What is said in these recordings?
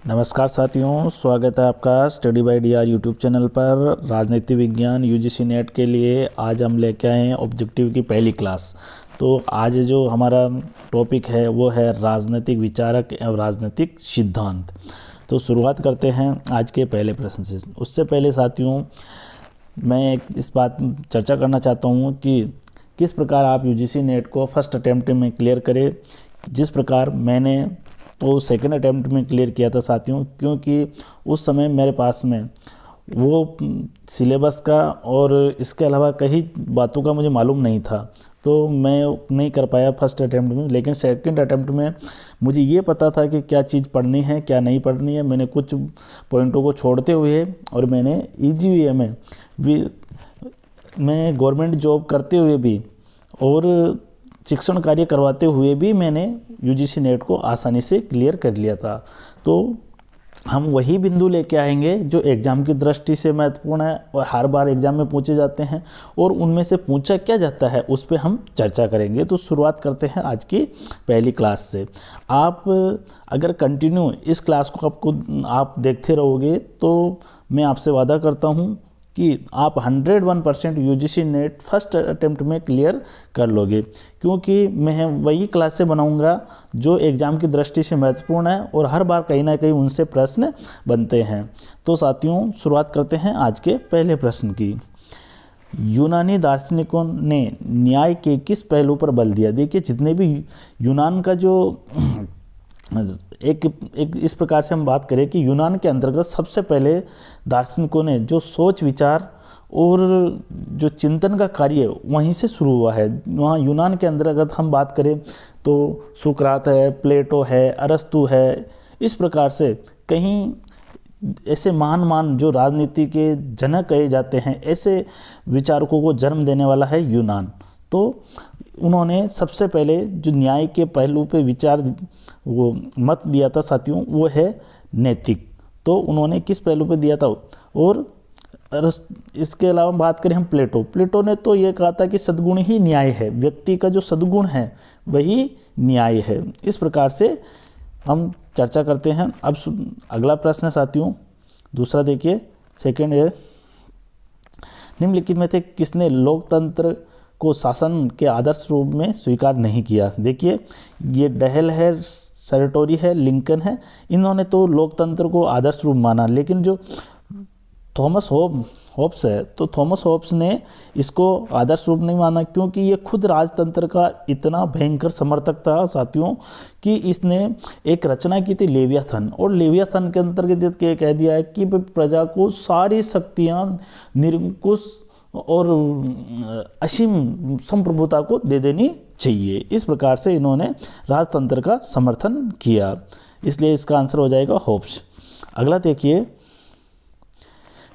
नमस्कार साथियों, स्वागत है आपका study by DR YouTube channel पर। राजनीति विज्ञान यूजीसी नेट के लिए आज हम लेके आए हैं ऑब्जेक्टिव की पहली क्लास। तो आज जो हमारा टॉपिक है वो है राजनीतिक विचारक एवं राजनीतिक सिद्धांत। तो शुरुआत करते हैं आज के पहले प्रश्न से। उससे पहले साथियों, मैं इस बात चर्चा करना चाहता हूँ कि किस प्रकार आप यूजीसी नेट को फर्स्ट अटैम्प्ट में क्लियर करें। जिस प्रकार मैंने तो सेकंड अटैम्प्ट में क्लियर किया था साथियों, क्योंकि उस समय मेरे पास में वो सिलेबस का और इसके अलावा कई बातों का मुझे मालूम नहीं था, तो मैं नहीं कर पाया फर्स्ट अटैम्प्ट में। लेकिन सेकंड अटैम्प्ट में मुझे ये पता था कि क्या चीज़ पढ़नी है क्या नहीं पढ़नी है। मैंने कुछ पॉइंटों को छोड़ते हुए और मैंने ईजीवीए में भी मैं गवर्नमेंट जॉब करते हुए भी और शिक्षण कार्य करवाते हुए भी मैंने यूजीसी नेट को आसानी से क्लियर कर लिया था। तो हम वही बिंदु लेके आएंगे जो एग्ज़ाम की दृष्टि से महत्वपूर्ण है और हर बार एग्ज़ाम में पूछे जाते हैं, और उनमें से पूछा क्या जाता है उस पर हम चर्चा करेंगे। तो शुरुआत करते हैं आज की पहली क्लास से। आप अगर कंटिन्यू इस क्लास को आप देखते रहोगे तो मैं आपसे वादा करता हूँ कि आप 101% यूजीसी नेट फर्स्ट अटेम्प्ट में क्लियर कर लोगे, क्योंकि मैं वही क्लासें बनाऊंगा जो एग्ज़ाम की दृष्टि से महत्वपूर्ण है और हर बार कहीं ना कहीं उनसे प्रश्न बनते हैं। तो साथियों, शुरुआत करते हैं आज के पहले प्रश्न की। यूनानी दार्शनिकों ने न्याय के किस पहलू पर बल दिया? देखिए, जितने भी यूनान का जो एक इस प्रकार से हम बात करें कि यूनान के अंतर्गत सबसे पहले दार्शनिकों ने जो सोच विचार और जो चिंतन का कार्य वहीं से शुरू हुआ है। वहाँ यूनान के अंतर्गत हम बात करें तो सुकरात है, प्लेटो है, अरस्तु है। इस प्रकार से कहीं ऐसे महान जो राजनीति के जनक कहे जाते हैं, ऐसे विचारकों को जन्म देने वाला है यूनान। तो उन्होंने सबसे पहले जो न्याय के पहलू पे विचार वो मत दिया था साथियों, वो है नैतिक। तो उन्होंने किस पहलू पे दिया था? और इसके अलावा बात करें हम प्लेटो ने तो ये कहा था कि सद्गुण ही न्याय है, व्यक्ति का जो सद्गुण है वही न्याय है। इस प्रकार से हम चर्चा करते हैं। अब अगला प्रश्न है साथियों, दूसरा देखिए, सेकंड है, निम्नलिखित में से किसने लोकतंत्र को शासन के आदर्श रूप में स्वीकार नहीं किया? देखिए, ये डहेल है, सर्टोरी है, लिंकन है। इन्होंने तो लोकतंत्र को आदर्श रूप माना, लेकिन जो थॉमस होब्स है, तो थॉमस होब्स ने इसको आदर्श रूप नहीं माना, क्योंकि ये खुद राजतंत्र का इतना भयंकर समर्थक था साथियों कि इसने एक रचना की थी लेवियाथन, और लेवियाथन के अंतर्गत ये कह दिया है कि प्रजा को सारी शक्तियाँ निरंकुश और असीम संप्रभुता को दे देनी चाहिए। इस प्रकार से इन्होंने राजतंत्र का समर्थन किया, इसलिए इसका आंसर हो जाएगा होब्स। अगला देखिए,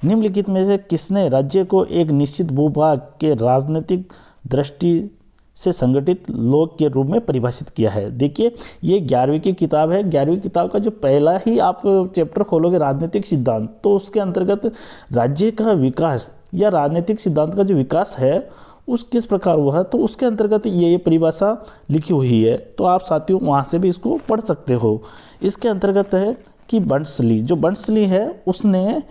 निम्नलिखित में से किसने राज्य को एक निश्चित भूभाग के राजनीतिक दृष्टि से संगठित लोक के रूप में परिभाषित किया है? देखिए, ये 11वीं की किताब है। 11वीं किताब का जो पहला ही आप चैप्टर खोलोगे राजनीतिक सिद्धांत, तो उसके अंतर्गत राज्य का विकास या राजनीतिक सिद्धांत का जो विकास है उस किस प्रकार हुआ है, तो उसके अंतर्गत ये परिभाषा लिखी हुई है। तो आप साथियों वहाँ से भी इसको पढ़ सकते हो। इसके अंतर्गत है कि बर्नसली है, उसने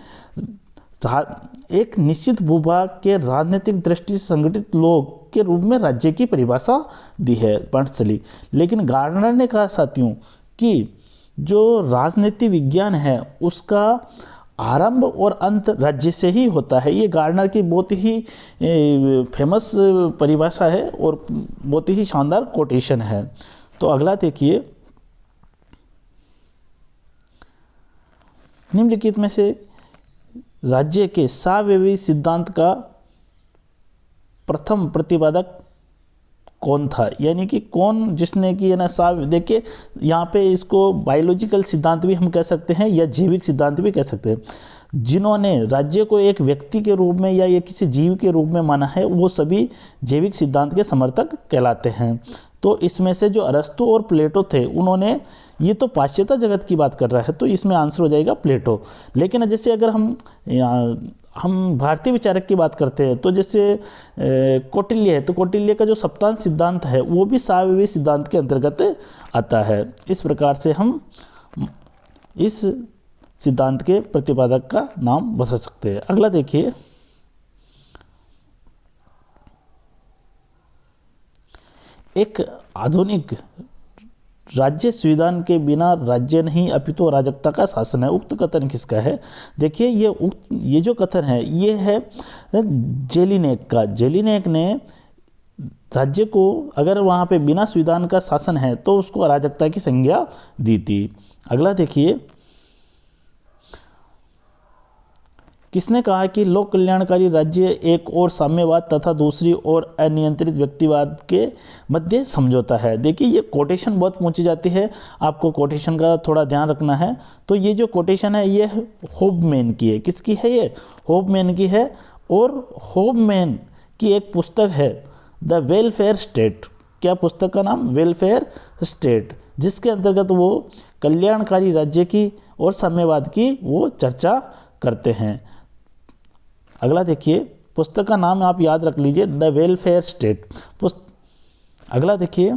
एक निश्चित भूभाग के राजनीतिक दृष्टि से संगठित लोग के रूप में राज्य की परिभाषा दी है, बर्नसली। लेकिन गार्डनर ने कहा साथियों कि जो राजनीति विज्ञान है उसका आरंभ और अंत राज्य से ही होता है। ये गार्डनर की बहुत ही फेमस परिभाषा है और बहुत ही शानदार कोटेशन है। तो अगला देखिए, निम्नलिखित में से राज्य के सावयवी सिद्धांत का प्रथम प्रतिपादक कौन था? यानी कि कौन जिसने कि देखिए, यहाँ पे इसको बायोलॉजिकल सिद्धांत भी हम कह सकते हैं या जैविक सिद्धांत भी कह सकते हैं। जिन्होंने राज्य को एक व्यक्ति के रूप में या ये किसी जीव के रूप में माना है, वो सभी जैविक सिद्धांत के समर्थक कहलाते हैं। तो इसमें से जो अरस्तु और प्लेटो थे, उन्होंने, ये तो पाश्चात्य जगत की बात कर रहा है, तो इसमें आंसर हो जाएगा प्लेटो। लेकिन जैसे अगर हम भारतीय विचारक की बात करते हैं, तो जैसे कौटिल्य है, तो कौटिल्य का जो सप्तांत सिद्धांत है वो भी सावयवी सिद्धांत के अंतर्गत आता है। इस प्रकार से हम इस सिद्धांत के प्रतिपादक का नाम बता सकते हैं। अगला देखिए, एक आधुनिक राज्य संविधान के बिना राज्य नहीं अपितु अराजकता का शासन है। उक्त कथन किसका है? देखिए ये जो कथन है ये है जेलिनेक का। जेलिनेक ने राज्य को अगर वहाँ पे बिना संविधान का शासन है तो उसको अराजकता की संज्ञा दी थी। अगला देखिए, किसने कहा कि लोक कल्याणकारी राज्य एक और साम्यवाद तथा दूसरी ओर अनियंत्रित व्यक्तिवाद के मध्य समझौता है? देखिए ये कोटेशन बहुत पूछी जाती है, आपको कोटेशन का थोड़ा ध्यान रखना है। तो ये जो कोटेशन है ये होबमैन की है। किसकी है ये? होबमैन की है। और होबमैन की एक पुस्तक है द वेलफेयर स्टेट। क्या पुस्तक का नाम? वेलफेयर स्टेट, जिसके अंतर्गत वो कल्याणकारी राज्य की और साम्यवाद की वो चर्चा करते हैं। अगला देखिए, पुस्तक का नाम आप याद रख लीजिए, द वेलफेयर स्टेट। अगला देखिए,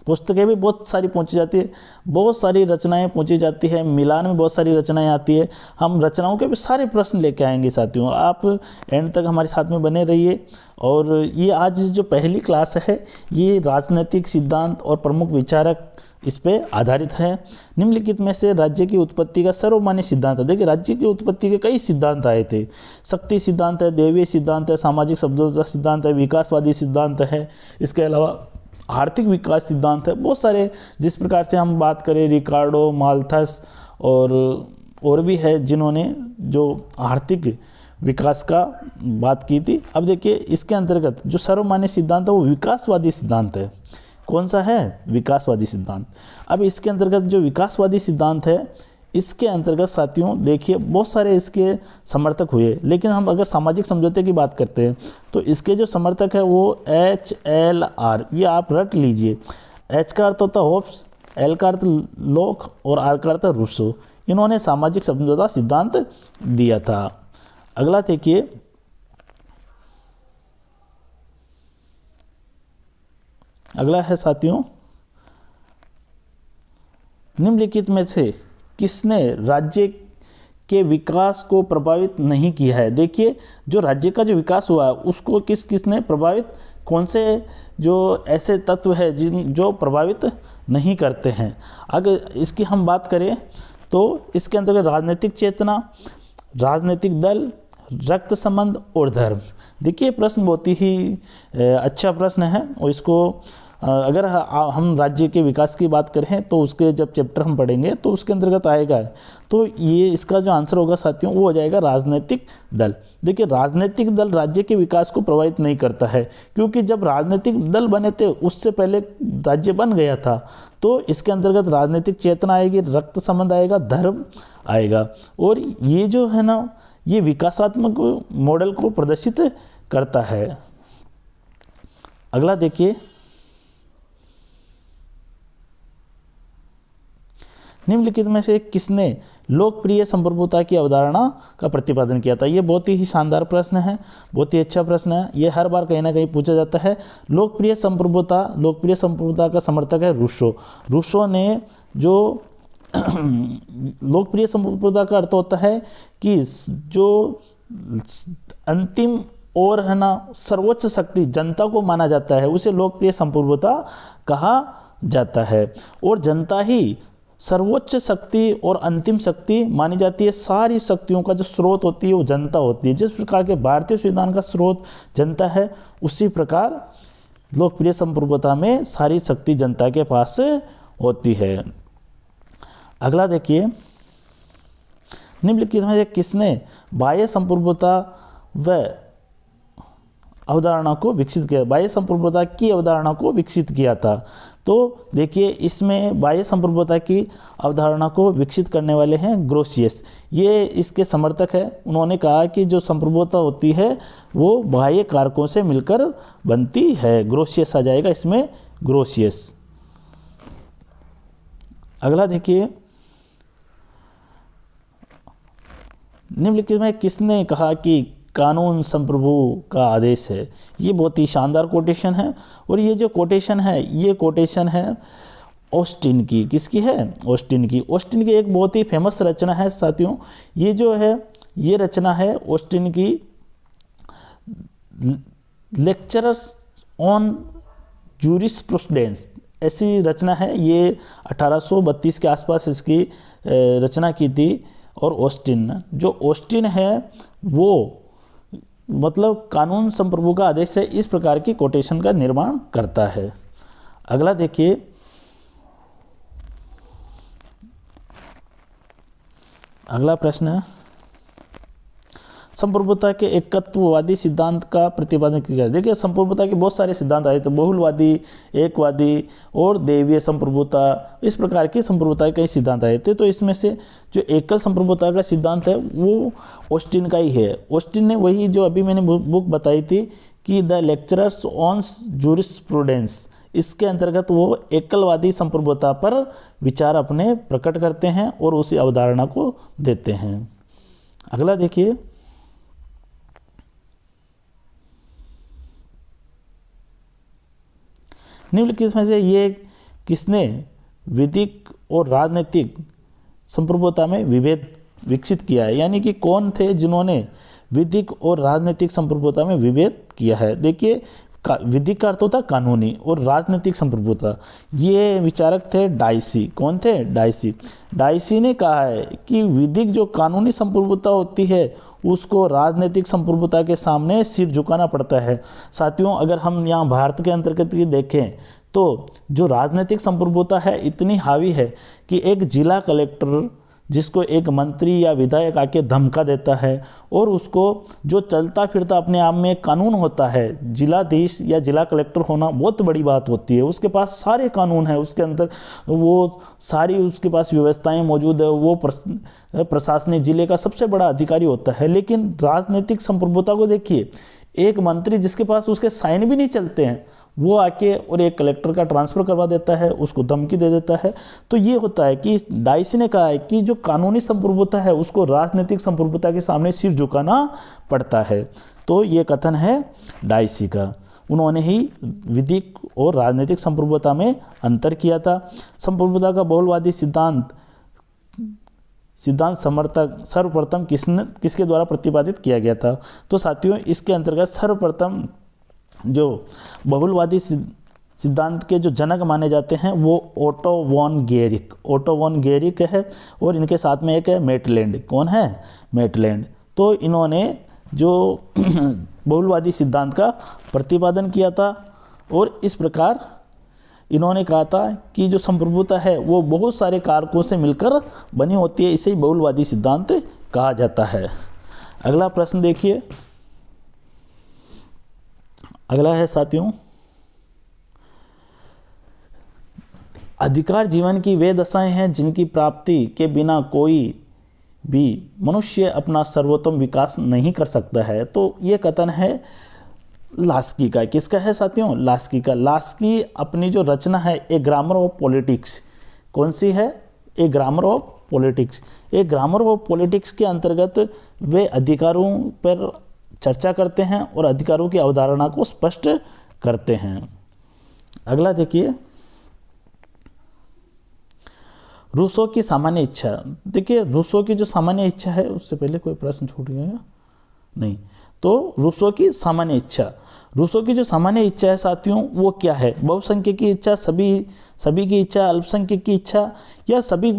पुस्तकें भी बहुत सारी पूछी जाती है, बहुत सारी रचनाएं पूछी जाती है, मिलान में बहुत सारी रचनाएं आती है। हम रचनाओं के भी सारे प्रश्न लेके आएंगे साथियों, आप एंड तक हमारे साथ में बने रहिए। और ये आज जो पहली क्लास है ये राजनीतिक सिद्धांत और प्रमुख विचारक इस पे आधारित है। निम्नलिखित में से राज्य की उत्पत्ति का सर्वमान्य सिद्धांत है। देखिए राज्य की उत्पत्ति के कई सिद्धांत आए थे। शक्ति सिद्धांत है, देवीय सिद्धांत है, सामाजिक समझौता सिद्धांत है, विकासवादी सिद्धांत है, इसके अलावा आर्थिक विकास सिद्धांत है, बहुत सारे। जिस प्रकार से हम बात करें रिकार्डो, माल्थस और भी है जिन्होंने जो आर्थिक विकास का बात की थी। अब देखिए इसके अंतर्गत जो सर्वमान्य सिद्धांत है वो विकासवादी सिद्धांत है। कौन सा है? विकासवादी सिद्धांत। अब इसके अंतर्गत जो विकासवादी सिद्धांत है इसके अंतर्गत साथियों देखिए बहुत सारे इसके समर्थक हुए, लेकिन हम अगर सामाजिक समझौते की बात करते हैं तो इसके जो समर्थक है वो HLR, ये आप रट लीजिए। H का अर्थ होता होप्स, L का अर्थ लोक और R का अर्थ रूसो। इन्होंने सामाजिक समझौता सिद्धांत दिया था। अगला देखिए, अगला है साथियों, निम्नलिखित में से किसने राज्य के विकास को प्रभावित नहीं किया है? देखिए जो राज्य का जो विकास हुआ उसको किसने प्रभावित, कौन से जो ऐसे तत्व है जो प्रभावित नहीं करते हैं? अगर इसकी हम बात करें तो इसके अंतर्गत राजनीतिक चेतना, राजनीतिक दल, रक्त संबंध और धर्म। देखिए प्रश्न बहुत ही अच्छा प्रश्न है और इसको अगर हम राज्य के विकास की बात करें तो उसके जब चैप्टर हम पढ़ेंगे तो उसके अंतर्गत आएगा। तो ये इसका जो आंसर होगा साथियों वो हो जाएगा राजनीतिक दल। देखिए राजनीतिक दल राज्य के विकास को प्रभावित नहीं करता है, क्योंकि जब राजनीतिक दल बने थे उससे पहले राज्य बन गया था। तो इसके अंतर्गत राजनीतिक चेतना आएगी, रक्त संबंध आएगा, धर्म आएगा। और ये जो है ना ये विकासात्मक मॉडल को प्रदर्शित करता है। अगला देखिए, निम्नलिखित में से किसने लोकप्रिय संप्रभुता की अवधारणा का प्रतिपादन किया था? ये बहुत ही शानदार प्रश्न है, बहुत ही अच्छा प्रश्न है। ये हर बार कहीं ना कहीं पूछा जाता है। लोकप्रिय संप्रभुता का समर्थक है रूसो। रूसो ने जो लोकप्रिय संप्रभुता का अर्थ होता है कि जो अंतिम और है ना सर्वोच्च शक्ति जनता को माना जाता है उसे लोकप्रिय संप्रभुता कहा जाता है। और जनता ही सर्वोच्च शक्ति और अंतिम शक्ति मानी जाती है। सारी शक्तियों का जो स्रोत होती है वो जनता होती है। जिस प्रकार के भारतीय संविधान का स्रोत जनता है उसी प्रकार लोकप्रिय संप्रभुता में सारी शक्ति जनता के पास होती है। अगला देखिए, निम्नलिखित में से किसने बाह्य संप्रभुता व अवधारणा को विकसित किया? बाह्य संप्रभुता की अवधारणा को विकसित किया था। तो देखिए इसमें बाह्य संप्रभुता की अवधारणा को विकसित करने वाले हैं ग्रोशियस। ये इसके समर्थक है। उन्होंने कहा कि जो संप्रभुता होती है वो बाह्य कारकों से मिलकर बनती है। ग्रोशियस आ जाएगा इसमें, ग्रोशियस। अगला देखिए, निम्नलिखित में किसने कहा कि कानून संप्रभु का आदेश है? ये बहुत ही शानदार कोटेशन है। और ये जो कोटेशन है ये कोटेशन है ऑस्टिन की, किसकी है? ऑस्टिन की। ऑस्टिन की एक बहुत ही फेमस रचना है साथियों, ये जो है ये रचना है ऑस्टिन की, लेक्चरस ऑन जूरिस्प्रूडेंस, ऐसी रचना है। ये 1832 के आसपास इसकी रचना की थी। और ऑस्टिन, जो ऑस्टिन है वो मतलब कानून संप्रभु का आदेश से इस प्रकार की कोटेशन का निर्माण करता है। अगला देखिए, अगला प्रश्न है, संप्रभुता के एकत्ववादी सिद्धांत का प्रतिपादन किया। देखिए संप्रभुता के बहुत सारे सिद्धांत आए थे, बहुलवादी, एकवादी और देवीय संप्रभुता, इस प्रकार की संप्रभुता के कई सिद्धांत आए थे। तो इसमें से जो एकल संप्रभुता का सिद्धांत है वो ऑस्टिन का ही है। ऑस्टिन ने वही जो अभी मैंने बुक बताई थी कि द लेक्चरर्स ऑन जूरिस्प्रूडेंस, इसके अंतर्गत वो एकलवादी संप्रभुता पर विचार अपने प्रकट करते हैं और उसी अवधारणा को देते हैं। अगला देखिए, निम्नलिखित में से ये किसने विधिक और राजनीतिक संप्रभुता में विभेद विकसित किया है, यानी कि कौन थे जिन्होंने विधिक और राजनीतिक संप्रभुता में विभेद किया है? देखिए विधिक का अर्थ होता कानूनी और राजनीतिक संप्रभुता, ये विचारक थे डाइसी। कौन थे? डाइसी। डाइसी ने कहा है कि विधिक जो कानूनी संप्रभुता होती है उसको राजनीतिक संप्रभुता के सामने सिर झुकाना पड़ता है। साथियों अगर हम यहाँ भारत के अंतर्गत भी देखें तो जो राजनीतिक संप्रभुता है इतनी हावी है कि एक जिला कलेक्टर जिसको एक मंत्री या विधायक आके धमका देता है और उसको जो चलता फिरता अपने आप में कानून होता है, जिलाधीश या जिला कलेक्टर होना बहुत बड़ी बात होती है। उसके पास सारे कानून हैं, उसके अंदर वो सारी उसके पास व्यवस्थाएं मौजूद है, वो प्रशासनिक जिले का सबसे बड़ा अधिकारी होता है। लेकिन राजनीतिक संप्रभुता को देखिए, एक मंत्री जिसके पास उसके साइन भी नहीं चलते हैं वो आके और एक कलेक्टर का ट्रांसफ़र करवा देता है, उसको धमकी दे देता है। तो ये होता है कि डाइसी ने कहा है कि जो कानूनी संप्रभुता है उसको राजनीतिक संप्रभुता के सामने सिर झुकाना पड़ता है। तो ये कथन है डाइसी का। उन्होंने ही विधिक और राजनीतिक संप्रभुता में अंतर किया था। संप्रभुता का बहुलवादी सिद्धांत समर्थक सर्वप्रथम किसके द्वारा प्रतिपादित किया गया था? तो साथियों इसके अंतर्गत सर्वप्रथम जो बहुलवादी सिद्धांत के जो जनक माने जाते हैं वो ओटो वॉन गेरिक है और इनके साथ में एक है मेटलैंड। कौन है? मेटलैंड। तो इन्होंने जो बहुलवादी सिद्धांत का प्रतिपादन किया था और इस प्रकार इन्होंने कहा था कि जो संप्रभुता है वो बहुत सारे कारकों से मिलकर बनी होती है, इसे ही बहुलवादी सिद्धांत कहा जाता है। अगला प्रश्न देखिए, अगला है साथियों, अधिकार जीवन की वे दशाएं हैं जिनकी प्राप्ति के बिना कोई भी मनुष्य अपना सर्वोत्तम विकास नहीं कर सकता है। तो ये कथन है लास्की का। किसका है साथियों? लास्की का। लास्की अपनी जो रचना है ए ग्रामर ऑफ पॉलिटिक्स, कौन सी है? A grammar of politics. A grammar of politics के अंतर्गत वे अधिकारों पर चर्चा करते हैं और अधिकारों की अवधारणा को स्पष्ट करते हैं। अगला देखिए, रूसो की सामान्य इच्छा। देखिए रूसो की जो सामान्य इच्छा है, उससे पहले कोई प्रश्न छूट गया नहीं, तो रूसो की सामान्य इच्छा, रूसो की जो सामान्य इच्छा है साथियों वो क्या है? बहुसंख्यक की इच्छा, सभी की इच्छा, अल्पसंख्यक की इच्छा या सभी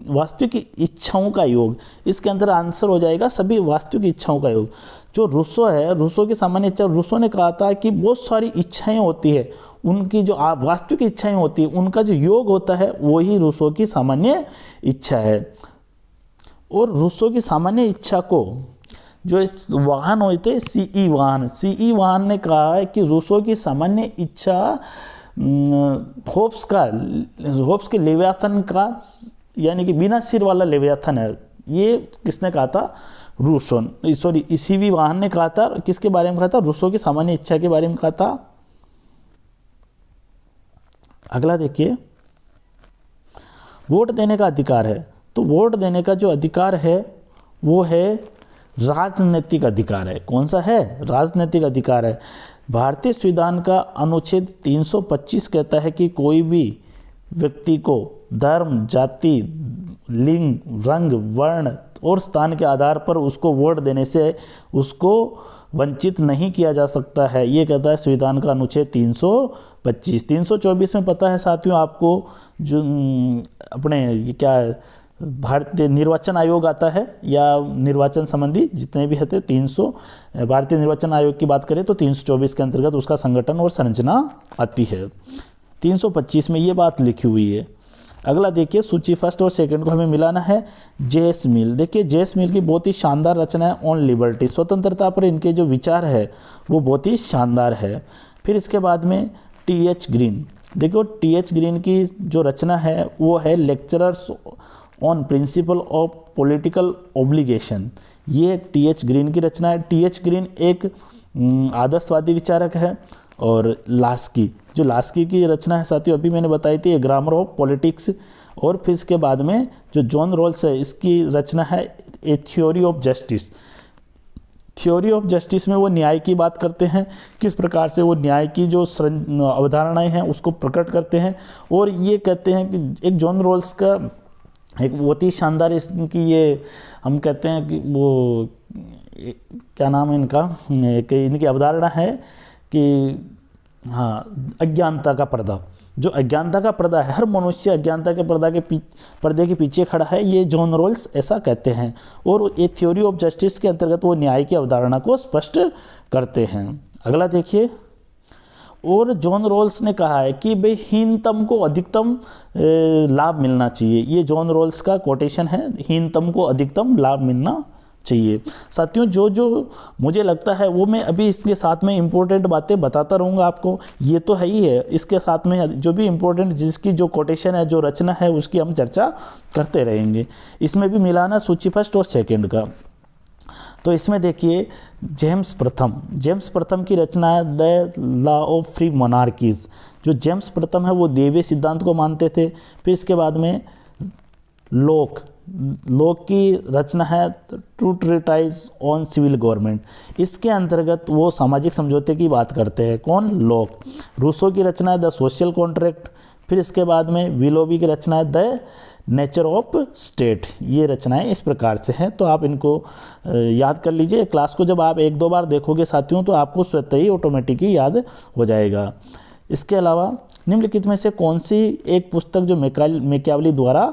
वास्तविक इच्छाओं का योग? इसके अंदर आंसर हो जाएगा सभी वास्तविक इच्छाओं का योग। जो रूसो है, रूसो की सामान्य इच्छा, रूसो ने कहा था कि बहुत सारी इच्छाएं होती है, उनकी जो वास्तविक इच्छाएं होती है उनका जो योग होता है वही रूसो की सामान्य इच्छा है। और रूसो की सामान्य इच्छा को जो वाहन होते सीई वाहन ने कहा है कि रूसो की सामान्य इच्छा होब्स के लेवियाथन का, यानी कि बिना सिर वाला लेवियाथन है। ये किसने कहा था? सीवी वाहन ने कहा था। किसके बारे में कहा था? रूसो की सामान्य इच्छा के बारे में कहा था। अगला देखिए, वोट देने का अधिकार है। तो वोट देने का जो अधिकार है वो है राजनीतिक अधिकार है। कौन सा है? राजनीतिक अधिकार है। भारतीय संविधान का अनुच्छेद 325 कहता है कि कोई भी व्यक्ति को धर्म, जाति, लिंग, रंग, वर्ण और स्थान के आधार पर उसको वोट देने से उसको वंचित नहीं किया जा सकता है। ये कहता है संविधान का अनुच्छेद 325। 324 में पता है साथियों आपको, जो अपने ये क्या है, भारतीय निर्वाचन आयोग आता है, या निर्वाचन संबंधी जितने भी होते 300, भारतीय निर्वाचन आयोग की बात करें तो 324 के अंतर्गत उसका संगठन और संरचना आती है। 325 में ये बात लिखी हुई है। अगला देखिए, सूची फर्स्ट और सेकंड को हमें मिलाना है। जेएस मिल, देखिए जेएस मिल की बहुत ही शानदार रचना है ऑन लिबर्टी, स्वतंत्रता पर इनके जो विचार है वो बहुत ही शानदार है। फिर इसके बाद में टीएच ग्रीन, देखो टीएच ग्रीन की जो रचना है वो है lecturers on principle of political obligation, ये टीएच ग्रीन की रचना है। टीएच ग्रीन एक आदर्शवादी विचारक है। और लास्की, जो लास्की की रचना है साथियों अभी मैंने बताई थी, ग्रामर ऑफ पॉलिटिक्स। और फिर इसके बाद में जो जॉन रॉल्स है, इसकी रचना है ए theory of justice. Theory of justice में वो न्याय की बात करते हैं, किस प्रकार से वो न्याय की जो अवधारणाएं हैं उसको प्रकट करते हैं। और ये कहते हैं कि एक जॉन रॉल्स का एक बहुत ही शानदार इसकी ये हम कहते हैं कि वो क्या नाम है इनका, कि इनकी अवधारणा है कि हाँ, अज्ञानता का पर्दा, जो अज्ञानता का पर्दा है, हर मनुष्य अज्ञानता के पर्दे के पीछे खड़ा है, ये जॉन रॉल्स ऐसा कहते हैं। और ये थ्योरी ऑफ जस्टिस के अंतर्गत वो न्याय की अवधारणा को स्पष्ट करते हैं। अगला देखिए, और जॉन रॉल्स ने कहा है कि भाई हीनतम को अधिकतम लाभ मिलना चाहिए। ये जॉन रॉल्स का कोटेशन है, हीनतम को अधिकतम लाभ मिलना चाहिए। साथियों जो मुझे लगता है वो मैं अभी इसके साथ में इम्पोर्टेंट बातें बताता रहूँगा आपको, ये तो है ही है, इसके साथ में जो भी इम्पोर्टेंट जिसकी जो कोटेशन है, जो रचना है, उसकी हम चर्चा करते रहेंगे। इसमें भी मिलाना सूची फर्स्ट और सेकंड का। तो इसमें देखिए जेम्स प्रथम की रचना है the law of free monarchies. जो जेम्स प्रथम है वो देवीय सिद्धांत को मानते थे। फिर इसके बाद में लोक की रचना है two treatise on civil government. इसके अंतर्गत वो सामाजिक समझौते की बात करते हैं। कौन? लोक। रूसो की रचना है द सोशल कॉन्ट्रैक्ट। फिर इसके बाद में विलोबी की रचना है द नेचर ऑफ स्टेट। ये रचनाएं इस प्रकार से हैं, तो आप इनको याद कर लीजिए। क्लास को जब आप एक दो बार देखोगे साथियों तो आपको स्वतः ही ऑटोमेटिक ही याद हो जाएगा। इसके अलावा निम्नलिखित में से कौन सी एक पुस्तक जो मैकियावेली द्वारा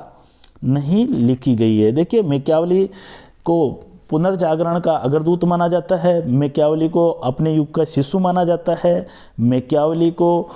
नहीं लिखी गई है? देखिए मैकियावेली को पुनर्जागरण का अग्रदूत माना जाता है, मैकियावेली को अपने युग का शिशु माना जाता है, मैकियावेली को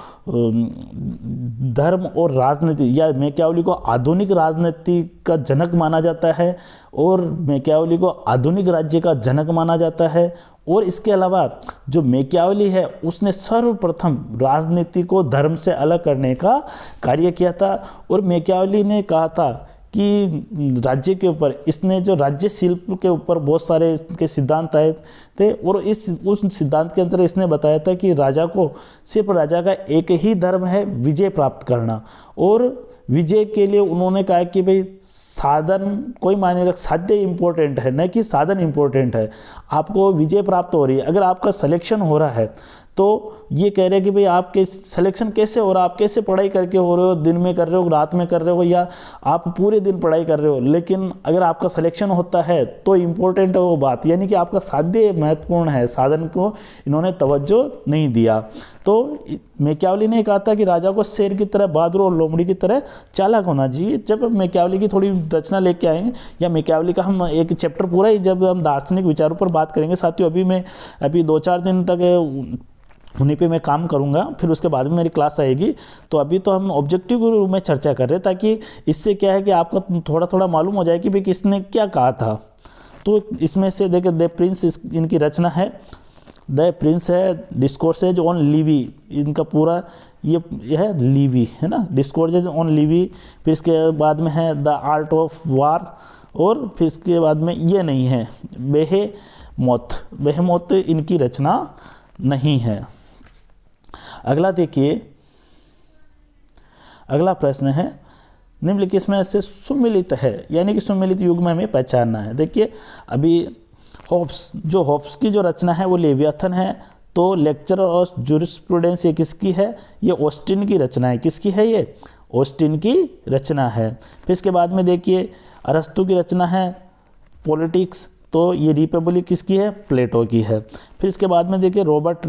धर्म और राजनीति या मैकियावेली को आधुनिक राजनीति का जनक माना जाता है, और मैकियावेली को आधुनिक राज्य का जनक माना जाता है। और इसके अलावा जो मैकियावेली है उसने सर्वप्रथम राजनीति को धर्म से अलग करने का कार्य किया था। और मैकियावेली ने कहा था कि राज्य के ऊपर इसने जो राज्य शिल्प के ऊपर बहुत सारे इसके सिद्धांत आए थे, और उस सिद्धांत के अंदर इसने बताया था कि राजा को सिर्फ राजा का एक ही धर्म है, विजय प्राप्त करना। और विजय के लिए उन्होंने कहा कि भाई साधन कोई मायने रख, साध्य इम्पोर्टेंट है, न कि साधन इम्पोर्टेंट है। आपको विजय प्राप्त हो रही है, अगर आपका सिलेक्शन हो रहा है तो ये कह रहे हैं कि भाई आपके सिलेक्शन कैसे हो रहा है, आप कैसे पढ़ाई करके हो रहे हो, दिन में कर रहे हो, रात में कर रहे हो, या आप पूरे दिन पढ़ाई कर रहे हो, लेकिन अगर आपका सिलेक्शन होता है तो इम्पोर्टेंट है वो बात, यानी कि आपका साध्य महत्वपूर्ण है, साधन को इन्होंने तवज्जो नहीं दिया। तो मैकियावेली ने कहा था कि राजा को शेर की तरह बहादुर और लोमड़ी की तरह चालाक होना चाहिए। जब मैकियावेली की थोड़ी रचना लेके आएंगे, या मैकियावेली का हम एक चैप्टर पूरा ही जब हम दार्शनिक विचारों पर बात करेंगे साथियों, अभी 2-4 दिन तक उन्हीं पे मैं काम करूंगा, फिर उसके बाद में मेरी क्लास आएगी। तो अभी तो हम ऑब्जेक्टिव के रूप में चर्चा कर रहे हैं, ताकि इससे क्या है कि आपको थोड़ा थोड़ा मालूम हो जाए कि भाई किसने क्या कहा था। तो इसमें से देखिए द प्रिंस इनकी रचना है, द प्रिंस है, डिस्कोर्स है जो ऑन लिवी, इनका पूरा ये है लिवी है ना, डिस्कोर्स ऑन लिवी। फिर इसके बाद में है द आर्ट ऑफ वार, और फिर इसके बाद में ये नहीं है बेहेमोथ इनकी रचना नहीं है। अगला देखिए, अगला प्रश्न है निम्नलिखित में से सुमिलित है, यानी कि सुमिलित युग में हमें पहचानना है। देखिए अभी होब्स की जो रचना है वो लेवियाथन है। तो लेक्चर ऑफ जूरिस्प्रूडेंस ये किसकी है? ये ऑस्टिन की रचना है। किसकी है? ये ऑस्टिन की रचना है। फिर इसके बाद में देखिए अरस्तु की रचना है पॉलिटिक्स, तो ये रिपब्लिक किसकी है, प्लेटो की है। फिर इसके बाद में देखिए रॉबर्ट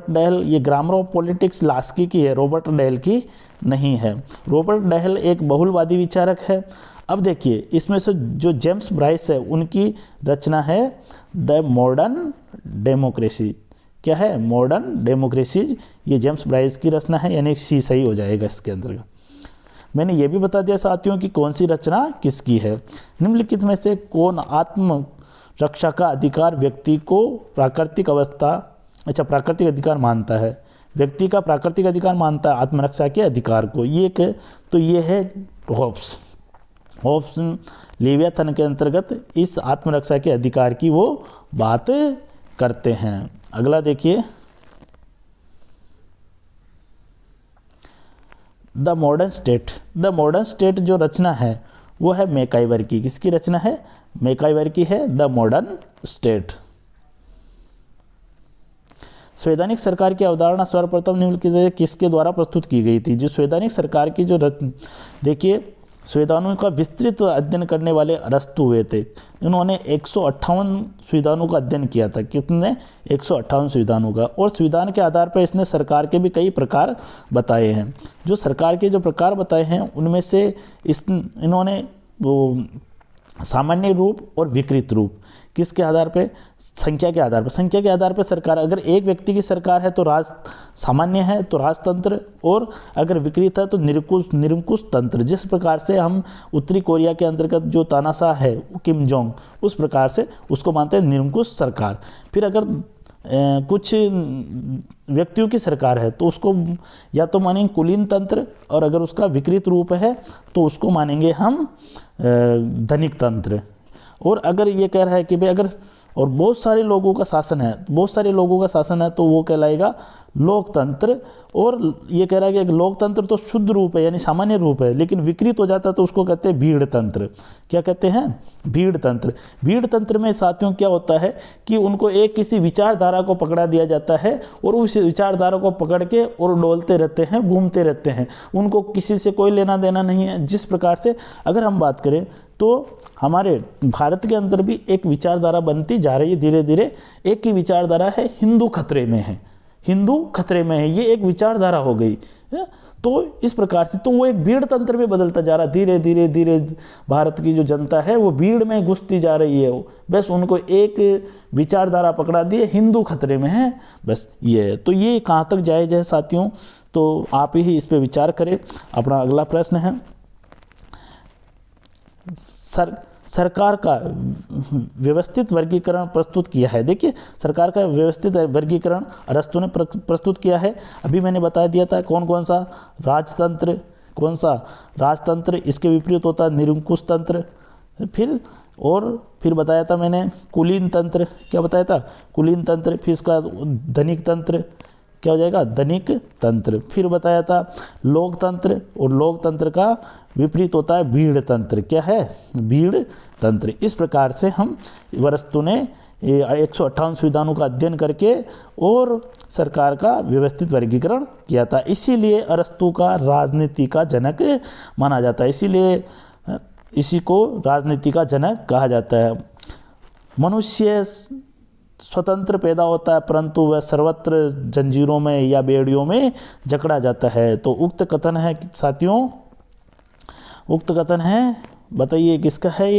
डहल ये ग्रामर ऑफ पॉलिटिक्स लास्की की है, रॉबर्ट डहल की नहीं है। रॉबर्ट डहल एक बहुलवादी विचारक है। अब देखिए इसमें से जो जेम्स ब्राइस है उनकी रचना है द मॉडर्न डेमोक्रेसी। क्या है, मॉडर्न डेमोक्रेसीज, ये जेम्स ब्राइस की रचना है, यानी सी सही हो जाएगा इसके अंतर्गत। मैंने ये भी बता दिया साथियों कि कौन सी रचना किसकी है। निम्नलिखित में से कौन आत्म रक्षा का अधिकार व्यक्ति को प्राकृतिक अधिकार मानता है, व्यक्ति का प्राकृतिक अधिकार मानता है आत्मरक्षा के अधिकार को, तो ये है होब्स लेवियाथन के अंतर्गत इस आत्मरक्षा के अधिकार की वो बात करते हैं। अगला देखिए द मॉडर्न स्टेट जो रचना है वो है मैकाइवर की। किसकी रचना है, मैकाइवर की है द मॉडर्न स्टेट। संवैधानिक सरकार की अवधारणा सर्वप्रथम निम्नलिखित में किसके द्वारा प्रस्तुत की गई थी। जो संवैधानिक सरकार की जो देखिए संविधानों का विस्तृत अध्ययन करने वाले अरस्तु हुए थे। इन्होंने 158 संविधानों का अध्ययन किया था। कितने, 158 संविधानों का। और संविधान के आधार पर इसने सरकार के भी कई प्रकार बताए हैं। जो सरकार के जो प्रकार बताए हैं उनमें से इन्होंने वो सामान्य रूप और विकृत रूप, किसके आधार पे, संख्या के आधार पर सरकार, अगर एक व्यक्ति की सरकार है तो सामान्य है तो राजतंत्र, और अगर विकृत है तो निरंकुश तंत्र। जिस प्रकार से हम उत्तरी कोरिया के अंतर्गत जो तानाशाह है किम जोंग, उस प्रकार से उसको मानते हैं निरंकुश सरकार। फिर अगर कुछ व्यक्तियों की सरकार है तो उसको या तो मानेंगे कुलीन तंत्र, और अगर उसका विकृत रूप है तो उसको मानेंगे हम धनिक तंत्र। और अगर ये कह रहा है कि भाई अगर और बहुत सारे लोगों का शासन है तो वो कहलाएगा लोकतंत्र। और ये कह रहा है कि एक लोकतंत्र तो शुद्ध रूप है यानी सामान्य रूप है, लेकिन विकृत हो जाता है तो उसको कहते हैं भीड़ तंत्र। क्या कहते हैं, भीड़ तंत्र। भीड़ तंत्र में साथियों क्या होता है कि उनको एक किसी विचारधारा को पकड़ा दिया जाता है और उस विचारधारा को पकड़ के और डोलते रहते हैं, घूमते रहते हैं, उनको किसी से कोई लेना देना नहीं है। जिस प्रकार से अगर हम बात करें तो हमारे भारत के अंदर भी एक विचारधारा बनती जा रही है धीरे धीरे। एक की विचारधारा है हिंदू खतरे में है, ये एक विचारधारा हो गई है। तो इस प्रकार से तो वो एक भीड़ तंत्र में बदलता जा रहा है। धीरे धीरे भारत की जो जनता है वो भीड़ में घुसती जा रही है। बस उनको एक विचारधारा पकड़ा दी है, हिंदू खतरे में है, बस ये है। तो ये कहाँ तक जायज़ है साथियों, तो आप ही इस पर विचार करें। अपना अगला प्रश्न है, सरकार का व्यवस्थित वर्गीकरण प्रस्तुत किया है। देखिए सरकार का व्यवस्थित वर्गीकरण अरस्तु ने प्रस्तुत किया है। अभी मैंने बता दिया था कौन सा राजतंत्र, इसके विपरीत होता है निरंकुश तंत्र। फिर बताया था मैंने कुलीन तंत्र, क्या बताया था, कुलीन तंत्र। फिर इसका धनिक तंत्र, क्या हो जाएगा, धनिक तंत्र। फिर बताया था लोकतंत्र, और लोकतंत्र का विपरीत होता है भीड़ तंत्र। क्या है, भीड़ तंत्र। इस प्रकार से हम अरस्तु ने 158 संविधानों का अध्ययन करके और सरकार का व्यवस्थित वर्गीकरण किया था। इसीलिए अरस्तु का राजनीति का जनक माना जाता है, इसीलिए इसी को राजनीति का जनक कहा जाता है। मनुष्य स्वतंत्र पैदा होता है परंतु वह सर्वत्र जंजीरों में या बेड़ियों में जकड़ा जाता है। तो उक्त कथन है साथियों, उक्त कथन है, बताइए किसका है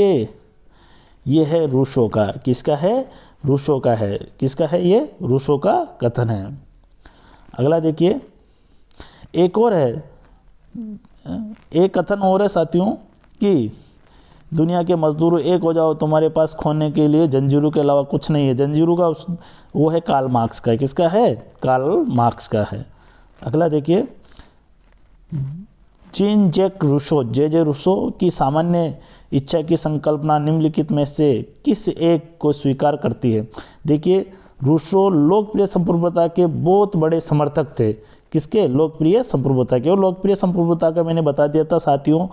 ये है रूसो का। किसका है, रूसो का है। किसका है ये, रूसो का कथन है। अगला देखिए, एक और है, एक कथन और है साथियों कि दुनिया के मजदूरों एक हो जाओ, तुम्हारे पास खोने के लिए जंजीरों के अलावा कुछ नहीं है। जंजीरों का वो है कार्ल मार्क्स का। किसका है, कार्ल मार्क्स का है। अगला देखिए, जीन जैक रूसो, जे रूसो की सामान्य इच्छा की संकल्पना निम्नलिखित में से किस एक को स्वीकार करती है। देखिए रूसो लोकप्रिय संप्रभुता के बहुत बड़े समर्थक थे। किसके, लोकप्रिय संप्रभुता के। और लोकप्रिय संप्रभुता का मैंने बता दिया था साथियों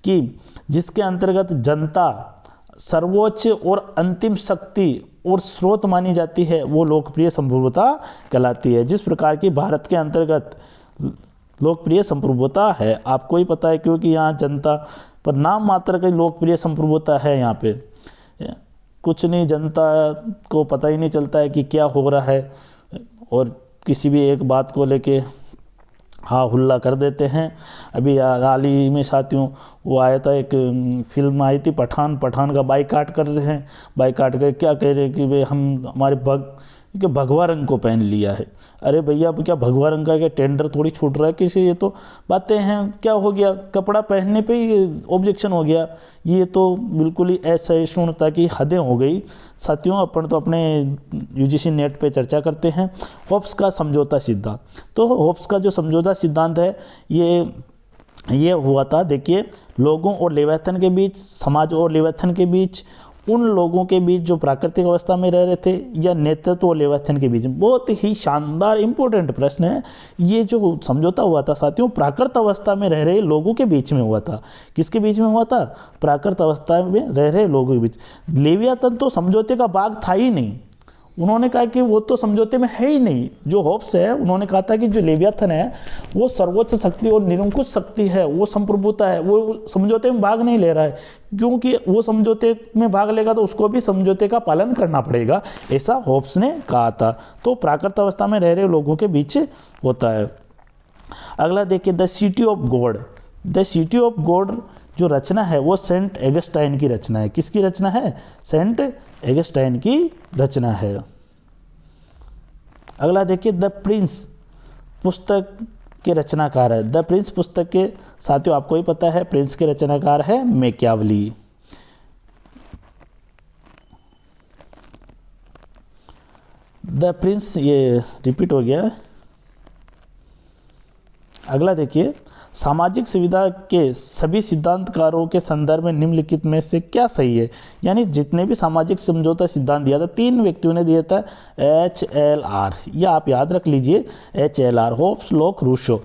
कि जिसके अंतर्गत जनता सर्वोच्च और अंतिम शक्ति और स्रोत मानी जाती है वो लोकप्रिय संप्रभुता कहलाती है। जिस प्रकार की भारत के अंतर्गत लोकप्रिय संप्रभुता है। आपको ही पता है क्योंकि यहाँ जनता पर नाम मात्र का लोकप्रिय संप्रभुता है। यहाँ पे कुछ नहीं, जनता को पता ही नहीं चलता है कि क्या हो रहा है, और किसी भी एक बात को लेके हाँ हुल्ला कर देते हैं। अभी हाल ही में साथियों वो आया था, एक फिल्म आई थी पठान का बाइकाट कर रहे हैं। बाइकाट कर क्या कह रहे हैं कि भाई हम हमारे भगवा रंग को पहन लिया है। अरे भैया अब क्या भगवा रंग का क्या टेंडर थोड़ी छूट रहा है किसी, ये तो बातें हैं। क्या हो गया, कपड़ा पहनने पे ही ऑब्जेक्शन हो गया। ये तो बिल्कुल ही असहिष्णुता की हदें हो गई। साथियों अपन तो अपने यूजीसी नेट पे चर्चा करते हैं होप्स का समझौता सिद्धांत। तो होप्स का जो समझौता सिद्धांत है ये हुआ था, देखिए, लोगों और लेवियाथन के बीच, समाज और लेवियाथन के बीच, उन लोगों के बीच जो प्राकृतिक अवस्था में रह रहे थे, या नेतृत्व और लेवियाथन के बीच। बहुत ही शानदार इंपॉर्टेंट प्रश्न है। ये जो समझौता हुआ था साथियों, प्राकृत अवस्था में रह रहे लोगों के बीच में हुआ था। किसके बीच में हुआ था? प्राकृत अवस्था में रह रहे लोगों के बीच। लेवियाथन तो समझौते का भाग था ही नहीं। उन्होंने कहा कि वो तो समझौते में है ही नहीं। जो होप्स है उन्होंने कहा था कि जो लेवियाथन है वो सर्वोच्च शक्ति और निरंकुश शक्ति है, वो संप्रभुता है, वो समझौते में भाग नहीं ले रहा है, क्योंकि वो समझौते में भाग लेगा तो उसको भी समझौते का पालन करना पड़ेगा, ऐसा होप्स ने कहा था। तो प्राकृत अवस्था में रह रहे लोगों के बीच होता है। अगला देखिए, the city of God. The city of God जो रचना है वो सेंट एगस्टाइन की रचना है। किसकी रचना है? सेंट एगस्टाइन की रचना है। अगला देखिए, द प्रिंस पुस्तक के रचनाकार है। द प्रिंस पुस्तक के साथियों आपको ही पता है प्रिंस के रचनाकार है मैकियावली। द प्रिंस, ये रिपीट हो गया। अगला देखिए, सामाजिक सुविधा के सभी सिद्धांतकारों के संदर्भ में निम्नलिखित में से क्या सही है? यानी जितने भी सामाजिक समझौता सिद्धांत दिया था, 3 व्यक्तियों ने दिया था, HLR, यह आप याद रख लीजिए, HLR, होप्स, लॉक, रूसो,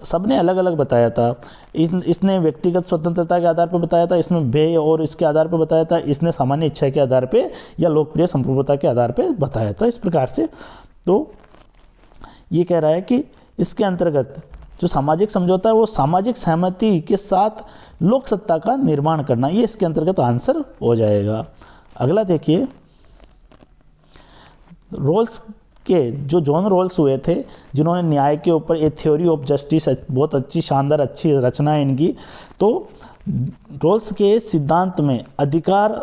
सबने अलग अलग बताया था। इसने व्यक्तिगत स्वतंत्रता के आधार पर बताया था, इसमें व्यय और इसके आधार पर बताया था, इसने सामान्य इच्छा के आधार पर या लोकप्रिय संप्रभुता के आधार पर बताया था। इस प्रकार से तो ये कह रहा है कि इसके अंतर्गत जो सामाजिक समझौता है वो सामाजिक सहमति के साथ लोक सत्ता का निर्माण करना, ये इसके अंतर्गत आंसर हो जाएगा। अगला देखिए, रोल्स के जो जॉन रोल्स हुए थे, जिन्होंने न्याय के ऊपर ए थ्योरी ऑफ जस्टिस, बहुत अच्छी शानदार अच्छी रचना है इनकी। तो रोल्स के सिद्धांत में अधिकार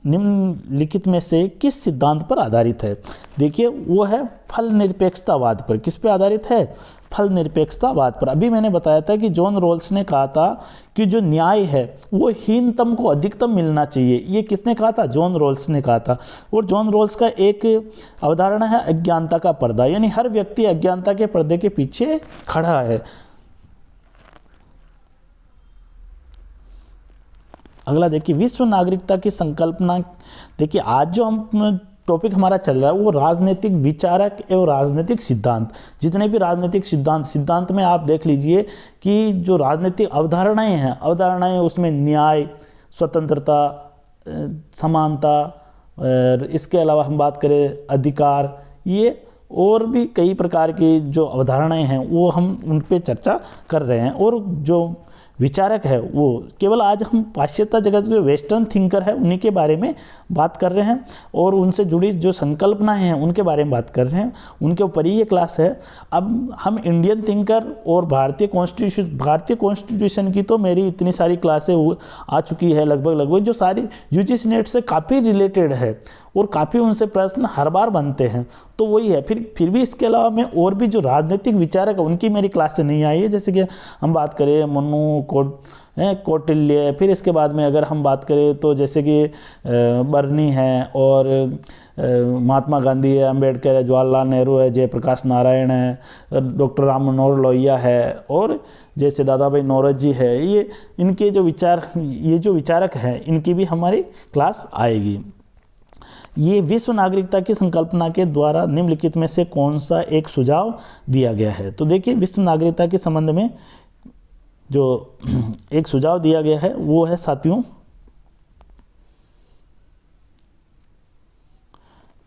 निम्नलिखित में से किस सिद्धांत पर आधारित है? देखिए, वो है फल निरपेक्षतावाद पर। किस पे आधारित है? फल निरपेक्षतावाद पर। अभी मैंने बताया था कि जॉन रोल्स ने कहा था कि जो न्याय है वो हीनतम को अधिकतम मिलना चाहिए। ये किसने कहा था? जॉन रोल्स ने कहा था। और जॉन रोल्स का एक अवधारणा है अज्ञानता का पर्दा, यानी हर व्यक्ति अज्ञानता के पर्दे के पीछे खड़ा है। अगला देखिए, विश्व नागरिकता की संकल्पना। देखिए, आज जो हम टॉपिक हमारा चल रहा है वो राजनीतिक विचारक एवं राजनीतिक सिद्धांत। जितने भी राजनीतिक सिद्धांत में आप देख लीजिए कि जो राजनीतिक अवधारणाएं उसमें न्याय, स्वतंत्रता, समानता, इसके अलावा हम बात करें अधिकार, ये और भी कई प्रकार की जो अवधारणाएं हैं वो हम उन पे चर्चा कर रहे हैं। और जो विचारक है वो केवल आज हम पाश्चात्य जगत के वेस्टर्न थिंकर है उन्हीं के बारे में बात कर रहे हैं, और उनसे जुड़ी जो संकल्पनाएं हैं उनके बारे में बात कर रहे हैं, उनके ऊपर ही ये क्लास है। अब हम इंडियन थिंकर और भारतीय कॉन्स्टिट्यूशन की तो मेरी इतनी सारी क्लासें आ चुकी है, लगभग जो सारी यूजीसी नेट से काफ़ी रिलेटेड है और काफ़ी उनसे प्रश्न हर बार बनते हैं। तो वही है। फिर भी इसके अलावा मैं और भी जो राजनीतिक विचारक है उनकी मेरी क्लास से नहीं आई है। जैसे कि हम बात करें मनु कौटिल्य, फिर इसके बाद में अगर हम बात करें तो जैसे कि बर्नी है, और महात्मा गांधी है, अम्बेडकर है, जवाहरलाल नेहरू है, जयप्रकाश नारायण है, डॉक्टर राम मनोहर लोहिया है, और जैसे दादा भाई नौरोजी है। ये इनके जो विचारक हैं इनकी भी हमारी क्लास आएगी। ये विश्व नागरिकता की संकल्पना के द्वारा निम्नलिखित में से कौन सा एक सुझाव दिया गया है? तो देखिए, विश्व नागरिकता के संबंध में जो एक सुझाव दिया गया है वो है साथियों,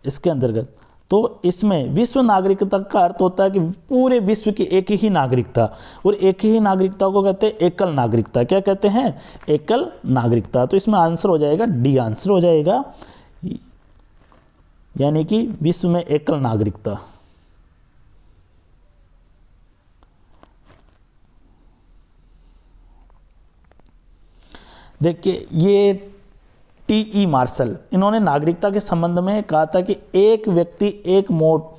इसके अंतर्गत तो इसमें विश्व नागरिकता का अर्थ होता है कि पूरे विश्व की एक ही नागरिकता, और एक ही नागरिकता को कहते हैं एकल नागरिकता। क्या कहते हैं? एकल नागरिकता। तो इसमें आंसर हो जाएगा डी, आंसर हो जाएगा, यानी कि विश्व में एकल नागरिकता। देखिए ये टी.ई. मार्शल, इन्होंने नागरिकता के संबंध में कहा था कि एक व्यक्ति एक वोट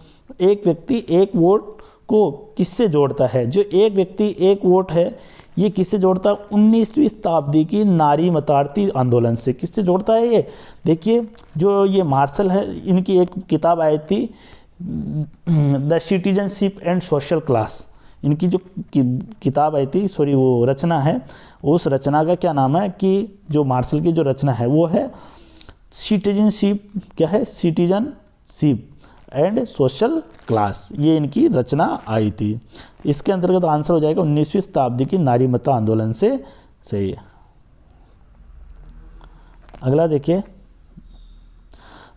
को किससे जोड़ता है। जो एक व्यक्ति एक वोट है ये किससे जोड़ता है? 19वीं शताब्दी की नारी मतार्थी आंदोलन से। किससे जोड़ता है ये? देखिए जो ये मार्शल है, इनकी एक किताब आई थी the citizenship and social class. इनकी जो किताब आई थी, सॉरी वो रचना है, उस रचना का क्या नाम है कि जो मार्शल की जो रचना है वो है सिटीजनशिप, क्या है? सिटीजनशिप एंड सोशल क्लास, ये इनकी रचना आई थी। इसके अंतर्गत आंसर हो जाएगा 19वीं शताब्दी की नारी मता आंदोलन से सही है। अगला देखिए,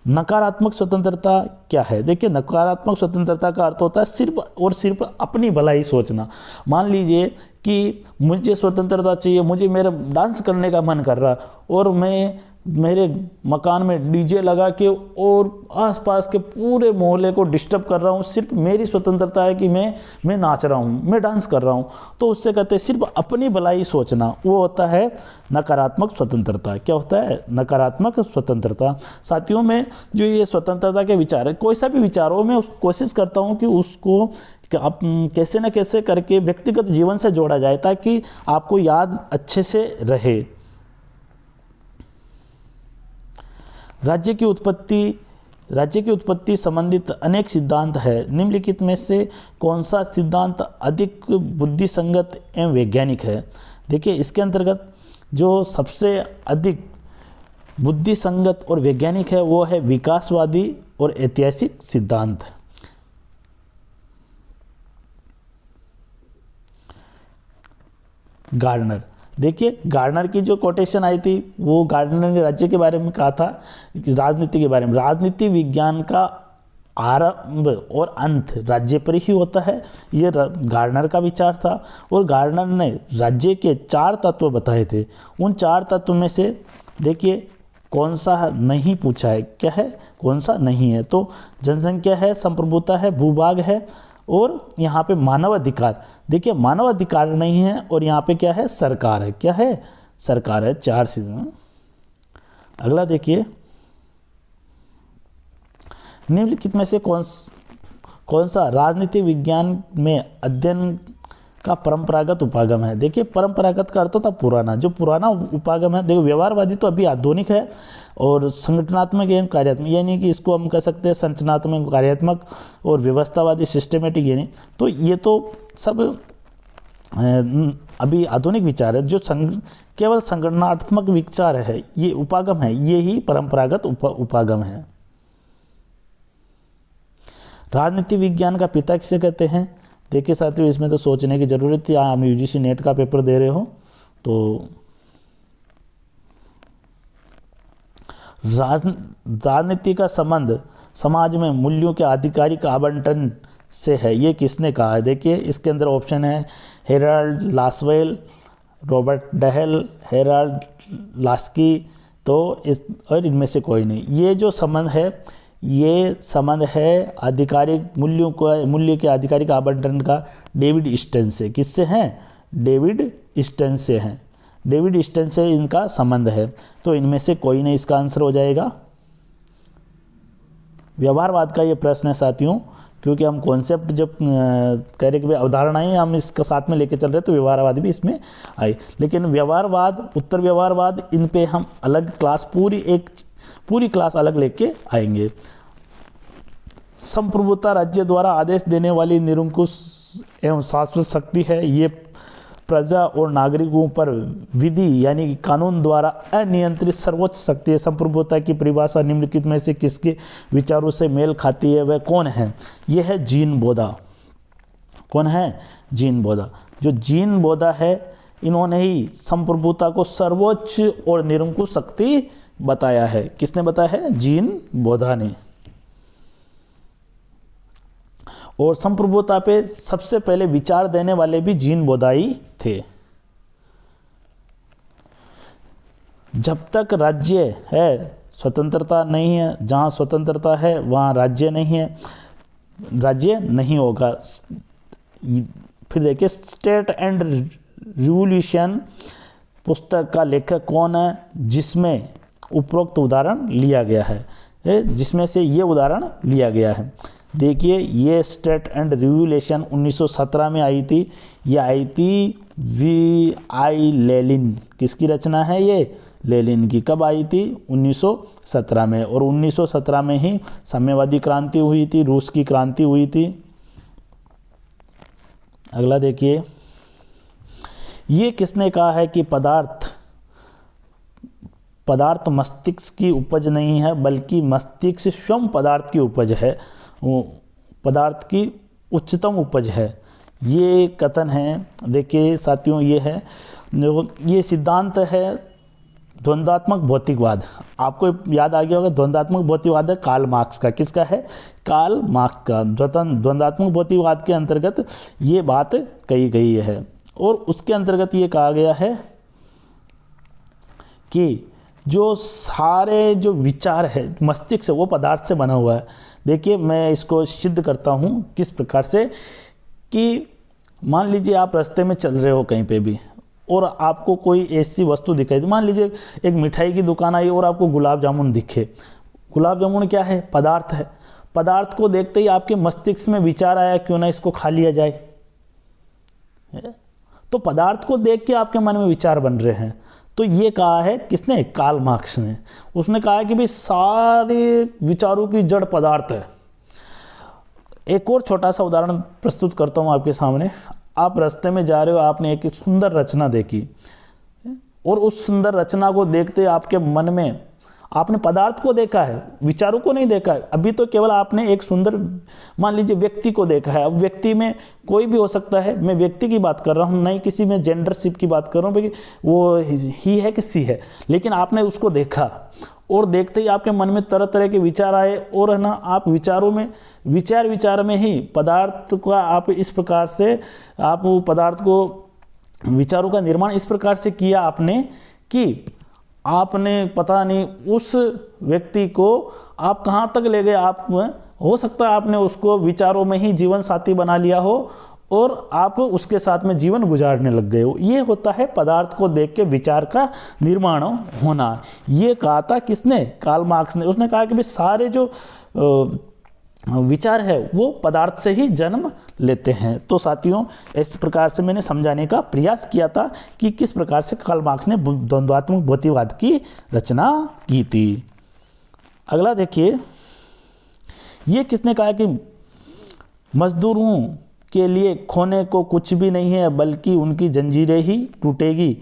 नकारात्मक स्वतंत्रता क्या है? देखिए नकारात्मक स्वतंत्रता का अर्थ होता है सिर्फ और सिर्फ अपनी भलाई सोचना। मान लीजिए कि मुझे स्वतंत्रता चाहिए, मुझे मेरा डांस करने का मन कर रहा और मैं मेरे मकान में डीजे लगा के और आसपास के पूरे मोहल्ले को डिस्टर्ब कर रहा हूँ, सिर्फ मेरी स्वतंत्रता है कि मैं नाच रहा हूँ, मैं डांस कर रहा हूँ, तो उससे कहते हैं सिर्फ अपनी भलाई सोचना, वो होता है नकारात्मक स्वतंत्रता। क्या होता है? नकारात्मक स्वतंत्रता। साथियों में जो ये स्वतंत्रता के विचार है, कोई सा भी विचार हो, मैं कोशिश करता हूँ कि उसको आप कैसे न कैसे करके व्यक्तिगत जीवन से जोड़ा जाए ताकि आपको याद अच्छे से रहे। राज्य की उत्पत्ति संबंधित अनेक सिद्धांत है, निम्नलिखित में से कौन सा सिद्धांत अधिक बुद्धिसंगत एवं वैज्ञानिक है? देखिए इसके अंतर्गत जो सबसे अधिक बुद्धिसंगत और वैज्ञानिक है वो है विकासवादी और ऐतिहासिक सिद्धांत। गार्डनर, देखिए गार्डनर की जो कोटेशन आई थी वो गार्डनर ने राज्य के बारे में कहा था, राजनीति के बारे में। राजनीति विज्ञान का आरंभ और अंत राज्य पर ही होता है, ये गार्डनर का विचार था। और गार्डनर ने राज्य के 4 तत्व बताए थे। उन 4 तत्व में से देखिए कौन सा नहीं पूछा है, क्या है, कौन सा नहीं है? तो जनसंख्या है, संप्रभुता है, भूभाग है और यहाँ पे मानव अधिकार। देखिए मानव अधिकार नहीं है और यहाँ पे क्या है? सरकार है। क्या है? सरकार है। 4 सीधे। अगला देखिए, निम्नलिखित में से कौन सा राजनीति विज्ञान में अध्ययन का परंपरागत उपागम है? देखिए परंपरागत का अर्थ होता पुराना, जो पुराना उपागम है। देखो व्यवहारवादी तो अभी आधुनिक है और संगठनात्मक एवं कार्यात्मक, यानी कि इसको हम कह सकते हैं संरचनात्मक, कार्यात्मक और व्यवस्थावादी, सिस्टमेटिक, यानी तो ये तो सब अभी आधुनिक विचार है। जो केवल संगठनात्मक विचार है, ये उपागम है, ये ही परंपरागत उपागम है। राजनीति विज्ञान का पिता किसे कहते हैं? देखिए साथियों इसमें तो सोचने की ज़रूरत थी। हम यूजीसी नेट का पेपर दे रहे हो तो राजनीति का संबंध समाज में मूल्यों के आधिकारिक आवंटन से है, ये किसने कहा है? देखिए इसके अंदर ऑप्शन है Harold Lasswell, Robert Dahl, Harold Laski, तो इस और इनमें से कोई नहीं। ये जो संबंध है ये संबंध है आधिकारिक मूल्य के आधिकारिक आवंटन का डेविड स्टेन से। किससे हैं? डेविड स्टेन से हैं। डेविड स्टेन से इनका संबंध है, तो इनमें से कोई नहीं, इसका आंसर हो जाएगा। व्यवहारवाद का ये प्रश्न है साथियों, क्योंकि हम कॉन्सेप्ट जब कह रहे कि अवधारणाएं हम इसका साथ में लेके चल रहे तो व्यवहारवाद भी इसमें आई। लेकिन व्यवहारवाद, उत्तर व्यवहारवाद, इन पे हम अलग क्लास, पूरी क्लास अलग लेके आएंगे। संप्रभुता राज्य द्वारा आदेश देने वाली निरंकुश एवं शाश्वत शक्ति है। ये प्रजा और नागरिकों पर विधि यानी कि कानून द्वारा अनियंत्रित सर्वोच्च शक्ति है। संप्रभुता की परिभाषा निम्नलिखित में से किसके विचारों से मेल खाती है? वह कौन है? यह है जीन बोधा। कौन है? जीन बोधा। जो जीन बोधा है, इन्होंने ही संप्रभुता को सर्वोच्च और निरंकुश शक्ति बताया है। किसने बताया है? जीन बोधा ने। और संप्रभुता पे सबसे पहले विचार देने वाले भी जीन बोधाई थे। जब तक राज्य है स्वतंत्रता नहीं है, जहाँ स्वतंत्रता है वहाँ राज्य नहीं है, राज्य नहीं होगा। फिर देखिए स्टेट एंड रिवॉल्यूशन पुस्तक का लेखक कौन है, जिसमें उपरोक्त उदाहरण लिया गया है, जिसमें से ये उदाहरण लिया गया है। देखिए ये स्टेट एंड रिवॉल्यूशन 1917 में आई थी। ये आई थी V.I. लेनिन, किसकी रचना है ये, लेनिन की। कब आई थी, 1917 में। और 1917 में ही साम्यवादी क्रांति हुई थी, रूस की क्रांति हुई थी। अगला देखिए, ये किसने कहा है कि पदार्थ मस्तिष्क की उपज नहीं है, बल्कि मस्तिष्क स्वयं पदार्थ की उपज है, पदार्थ की उच्चतम उपज है। ये कथन है। देखिए साथियों, ये है, ये सिद्धांत है द्वंद्वात्मक भौतिकवाद। आपको याद आ गया होगा, द्वंद्वात्मक भौतिकवाद है कार्ल मार्क्स का। किसका है, कार्ल मार्क्स का। द्वंद्वात्मक भौतिकवाद के अंतर्गत ये बात कही गई है। और उसके अंतर्गत ये कहा गया है कि जो सारे जो विचार है मस्तिष्क से, वो पदार्थ से बना हुआ है। देखिए मैं इसको सिद्ध करता हूँ किस प्रकार से, कि मान लीजिए आप रास्ते में चल रहे हो कहीं पे भी, और आपको कोई ऐसी वस्तु दिखाई दे। मान लीजिए एक मिठाई की दुकान आई और आपको गुलाब जामुन दिखे। गुलाब जामुन क्या है, पदार्थ है। पदार्थ को देखते ही आपके मस्तिष्क में विचार आया, क्यों ना इसको खा लिया जाए। तो पदार्थ को देख के आपके मन में विचार बन रहे हैं। तो ये कहा है किसने, कार्ल मार्क्स ने। उसने कहा है कि भाई सारे विचारों की जड़ पदार्थ है। एक और छोटा सा उदाहरण प्रस्तुत करता हूँ आपके सामने। आप रास्ते में जा रहे हो, आपने एक सुंदर रचना देखी, और उस सुंदर रचना को देखते आपके मन में आपने पदार्थ को देखा है, विचारों को नहीं देखा है। अभी तो केवल आपने एक सुंदर, मान लीजिए व्यक्ति को देखा है। अब व्यक्ति में कोई भी हो सकता है, मैं व्यक्ति की बात कर रहा हूँ, नहीं किसी में जेंडरशिप की बात कर रहा हूँ, भाई वो ही है कि सी है। लेकिन आपने उसको देखा, और देखते ही आपके मन में तरह तरह के विचार आए, और है ना, आप विचारों में विचार में ही पदार्थ का आप इस प्रकार से, आप पदार्थ को, विचारों का निर्माण इस प्रकार से किया आपने कि आपने पता नहीं उस व्यक्ति को आप कहाँ तक ले गए। आप, हो सकता है आपने उसको विचारों में ही जीवन साथी बना लिया हो, और आप उसके साथ में जीवन गुजारने लग गए हो। ये होता है पदार्थ को देख के विचार का निर्माण होना। ये कहा था किसने, कार्ल मार्क्स ने। उसने कहा कि भाई सारे जो विचार है वो पदार्थ से ही जन्म लेते हैं। तो साथियों, इस प्रकार से मैंने समझाने का प्रयास किया था कि किस प्रकार से कार्ल मार्क्स ने द्वंद्वात्मक भौतिकवाद की रचना की थी। अगला देखिए, ये किसने कहा कि मजदूरों के लिए खोने को कुछ भी नहीं है, बल्कि उनकी जंजीरें ही टूटेगी।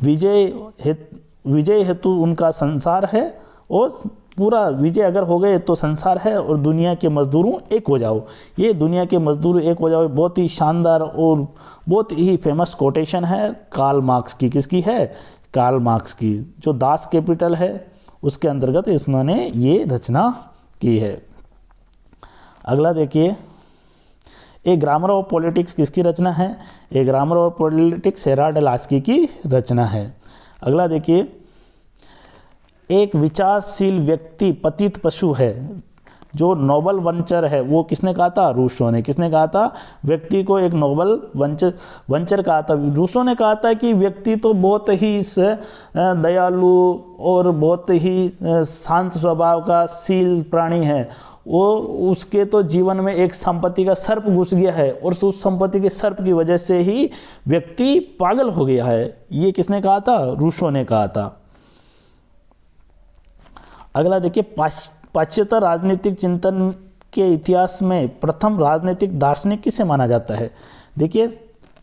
विजय हेतु उनका संसार है, और पूरा विजय अगर हो गए तो संसार है, और दुनिया के मजदूरों एक हो जाओ। ये दुनिया के मजदूर एक हो जाओ, बहुत ही शानदार और बहुत ही फेमस कोटेशन है कार्ल मार्क्स की। किसकी है, कार्ल मार्क्स की, जो दास कैपिटल है उसके अंतर्गत इन्होंने ये रचना की है। अगला देखिए, ए ग्रामर ऑफ पॉलिटिक्स किसकी रचना है, a grammar of politics Harold Laski की रचना है। अगला देखिए, एक विचारशील व्यक्ति पतित पशु है, जो नोबल वंचर है, वो किसने कहा था, रूसो ने। किसने कहा था, व्यक्ति को एक नोबल वंचर कहा था। रूसो ने कहा था कि व्यक्ति तो बहुत ही दयालु और बहुत ही शांत स्वभाव का शील प्राणी है, वो उसके तो जीवन में एक संपत्ति का सर्प घुस गया है, और उस संपत्ति के सर्प की वजह से ही व्यक्ति पागल हो गया है। ये किसने कहा था, रूसो ने कहा था। अगला देखिए, पाश्चात्य राजनीतिक चिंतन के इतिहास में प्रथम राजनीतिक दार्शनिक किसे माना जाता है। देखिए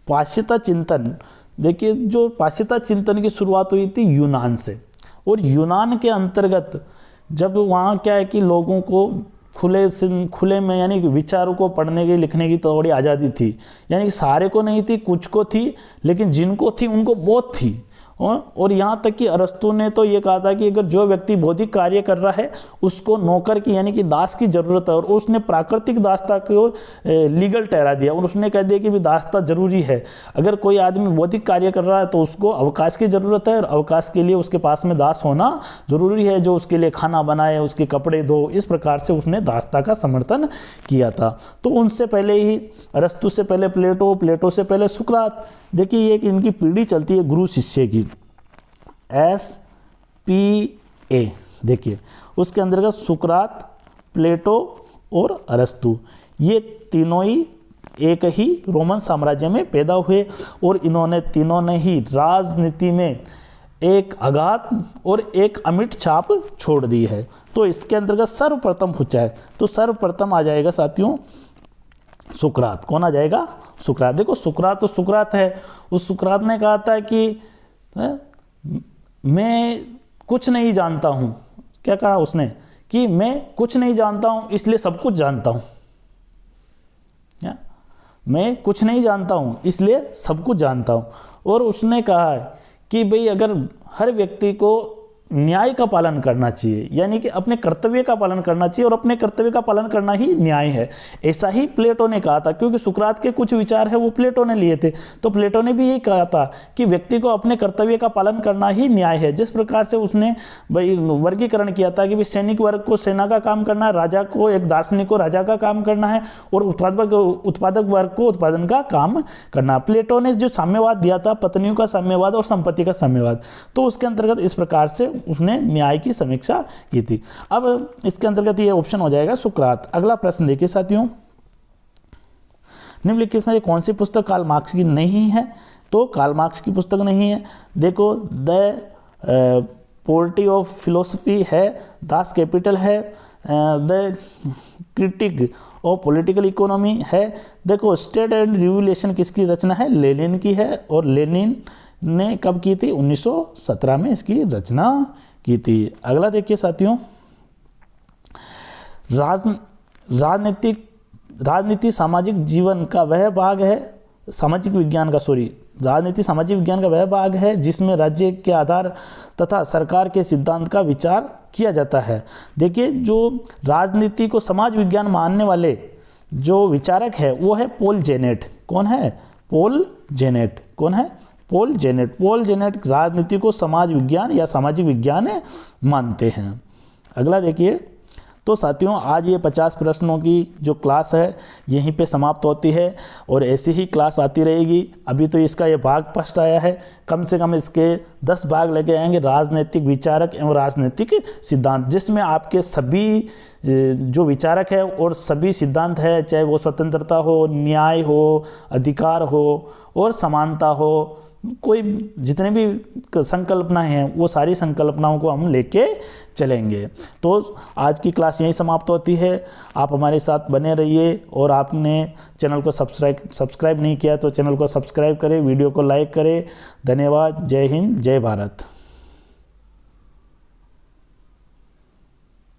पाश्चात्य चिंतन, देखिए जो पाश्चात्य चिंतन की शुरुआत हुई थी यूनान से, और यूनान के अंतर्गत जब वहाँ क्या है कि लोगों को खुले में यानी कि विचारों को पढ़ने की लिखने की थोड़ी आज़ादी थी, यानी कि सारे को नहीं थी, कुछ को थी, लेकिन जिनको थी उनको बहुत थी। और यहाँ तक कि अरस्तु ने तो ये कहा था कि अगर जो व्यक्ति बौद्धिक कार्य कर रहा है उसको नौकर की यानी कि दास की जरूरत है, और उसने प्राकृतिक दासता को लीगल ठहरा दिया और उसने कह दिया कि भी दासता जरूरी है। अगर कोई आदमी बौद्धिक कार्य कर रहा है तो उसको अवकाश की जरूरत है, और अवकाश के लिए उसके पास में दास होना जरूरी है, जो उसके लिए खाना बनाए, उसके कपड़े धो। इस प्रकार से उसने दासता का समर्थन किया था। तो उनसे पहले ही अरस्तु से पहले प्लेटो, प्लेटो से पहले सुकरात। देखिए ये कि इनकी पीढ़ी चलती है गुरु शिष्य की, SPA। देखिए उसके अंतर्गत सुकरात, प्लेटो और अरस्तु, ये तीनों ही एक ही रोमन साम्राज्य में पैदा हुए, और इन्होंने तीनों ने ही राजनीति में एक अगाध और एक अमिट छाप छोड़ दी है। तो इसके अंतर्गत सर्वप्रथम पूछा है, तो सर्वप्रथम आ जाएगा साथियों सुकरात। कौन आ जाएगा? सुकरात। देखो सुकरात तो सुकरात है, उस सुकरात ने कहा था कि मैं कुछ नहीं जानता हूँ। क्या कहा उसने? कि मैं कुछ नहीं जानता हूँ इसलिए सब कुछ जानता हूँ। मैं कुछ नहीं जानता हूँ इसलिए सब कुछ जानता हूँ। और उसने कहा है कि भाई अगर हर व्यक्ति को न्याय का पालन करना चाहिए, यानी कि अपने कर्तव्य का पालन करना चाहिए, और अपने कर्तव्य का पालन करना ही न्याय है। ऐसा ही प्लेटो ने कहा था, क्योंकि सुकरात के कुछ विचार है वो प्लेटो ने लिए थे, तो प्लेटो ने भी यही कहा था कि व्यक्ति को अपने कर्तव्य का पालन करना ही न्याय है। जिस प्रकार से उसने भाई वर्गीकरण किया था कि भाई सैनिक वर्ग को सेना का काम करना है, राजा को, एक दार्शनिक को राजा का काम करना है, और उत्पादक वर्ग को उत्पादन का काम करना। प्लेटो ने जो साम्यवाद दिया था, पत्नियों का साम्यवाद और संपत्ति का साम्यवाद, तो उसके अंतर्गत इस प्रकार से उसने न्याय की समीक्षा की थी। अब इसके अंतर्गत ये ऑप्शन हो जाएगा सुकरात। अगला प्रश्न देखिए साथियों, निम्नलिखित में कौन सी पुस्तक कार्ल मार्क्स की नहीं है? तो कार्ल मार्क्स की पुस्तक नहीं है। देखो द पोलिटी ऑफ फिलोसफी है, दास कैपिटल है, the critic of political economy है। देखो स्टेट एंड रिवोल्यूशन किसकी रचना है? लेनिन की है, और लेनिन ने कब की थी? 1917 में इसकी रचना की थी। अगला देखिए साथियों, राजनीति सामाजिक जीवन का वह भाग है, सामाजिक विज्ञान का राजनीति सामाजिक विज्ञान का वह भाग है जिसमें राज्य के आधार तथा सरकार के सिद्धांत का विचार किया जाता है। देखिए जो राजनीति को समाज विज्ञान मानने वाले जो विचारक है वो है पॉल जेनेट। कौन है? Paul Janet. कौन है? Paul Janet. पॉल जेनेट राजनीति को समाज विज्ञान या सामाजिक विज्ञान मानते हैं। अगला देखिए, तो साथियों आज ये 50 प्रश्नों की जो क्लास है यहीं पे समाप्त होती है, और ऐसी ही क्लास आती रहेगी। अभी तो इसका ये भाग फर्स्ट आया है, कम से कम इसके 10 भाग लगे आएंगे, राजनीतिक विचारक एवं राजनीतिक सिद्धांत, जिसमें आपके सभी जो विचारक है और सभी सिद्धांत है, चाहे वो स्वतंत्रता हो, न्याय हो, अधिकार हो और समानता हो, कोई जितने भी संकल्पनाएं हैं वो सारी संकल्पनाओं को हम लेके चलेंगे। तो आज की क्लास यहीं समाप्त होती है। आप हमारे साथ बने रहिए, और आपने चैनल को सब्सक्राइब नहीं किया तो चैनल को सब्सक्राइब करें, वीडियो को लाइक करें। धन्यवाद। जय हिंद, जय भारत।